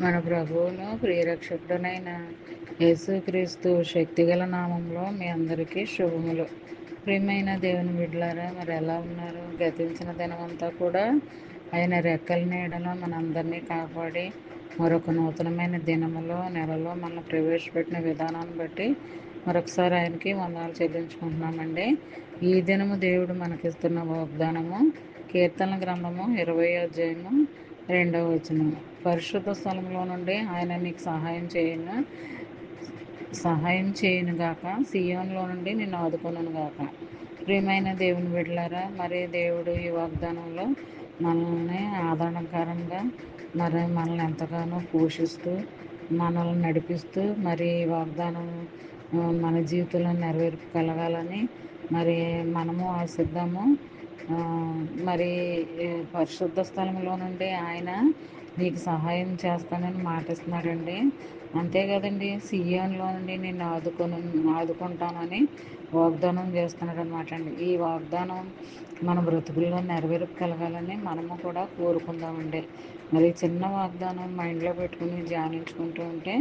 మన ప్రభువును ప్రియరక్షకుడునైన యేసుక్రీస్తు శక్తిగల నామంలో మీ అందరికీ శుభములు. ప్రియమైన దేవుని బిడ్డలారా, మరి ఎలా ఉన్నారు? గతించిన దినమంతా కూడా ఆయన రెక్కల నీడలో మనందరినీ కాపాడి మరొక నూతనమైన దినములో నెలలో మనల్ని ప్రవేశపెట్టిన విధానాన్ని బట్టి మరొకసారి ఆయనకి వందనాలు చెల్లించుకుంటున్నామండి. ఈ దినము దేవుడు మనకిస్తున్న వాగ్దానము కీర్తన గ్రంథము 20వ అధ్యాయము 2వ వచనము. పరిశుద్ధ స్థలంలో నుండి ఆయన నీకు సహాయం చేయును గాక, సియోనులో నుండి నిన్ను ఆదుకొనును గాక. ప్రియమైన దేవుని బిడ్డలారా, మరి దేవుడు ఈ వాగ్దానంలో మనల్ని ఆదరణకరంగా మరి మనల్ని ఎంతగానో పోషిస్తూ మనల్ని నడిపిస్తూ మరి ఈ వాగ్దానం మన జీవితంలో నెరవేర్పు కలగాలని మరి మనము ఆశిద్దాము. మరి పరిశుద్ధ స్థలంలో నుండి ఆయన నీకు సహాయం చేస్తానని మాటిస్తున్నాడండి. అంతే కదండి, సియోనులో నుండి నిన్ను ఆదుకుంటానని వాగ్దానం చేస్తున్నాడు అనమాట అండి. ఈ వాగ్దానం మన బ్రతుకుల్లో నెరవేర్పు కలగాలని మనము కూడా కోరుకుందామండి. మరి చిన్న వాగ్దానం మైండ్లో పెట్టుకుని ధ్యానించుకుంటూ ఉంటే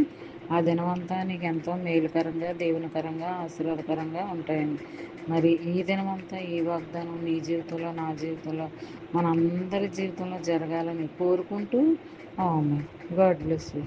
ఆ దినమంతా నీకు ఎంతో మేలుకరంగా, దేవునికరంగా, ఆశీర్వాదకరంగా ఉంటాయండి. మరి ఈ దినమంతా ఈ వాగ్దానం నీ జీవితంలో, నా జీవితంలో, మనందరి జీవితంలో జరగాలని కోరుకుంటూ, గాడ్ బ్లెస్ యూ.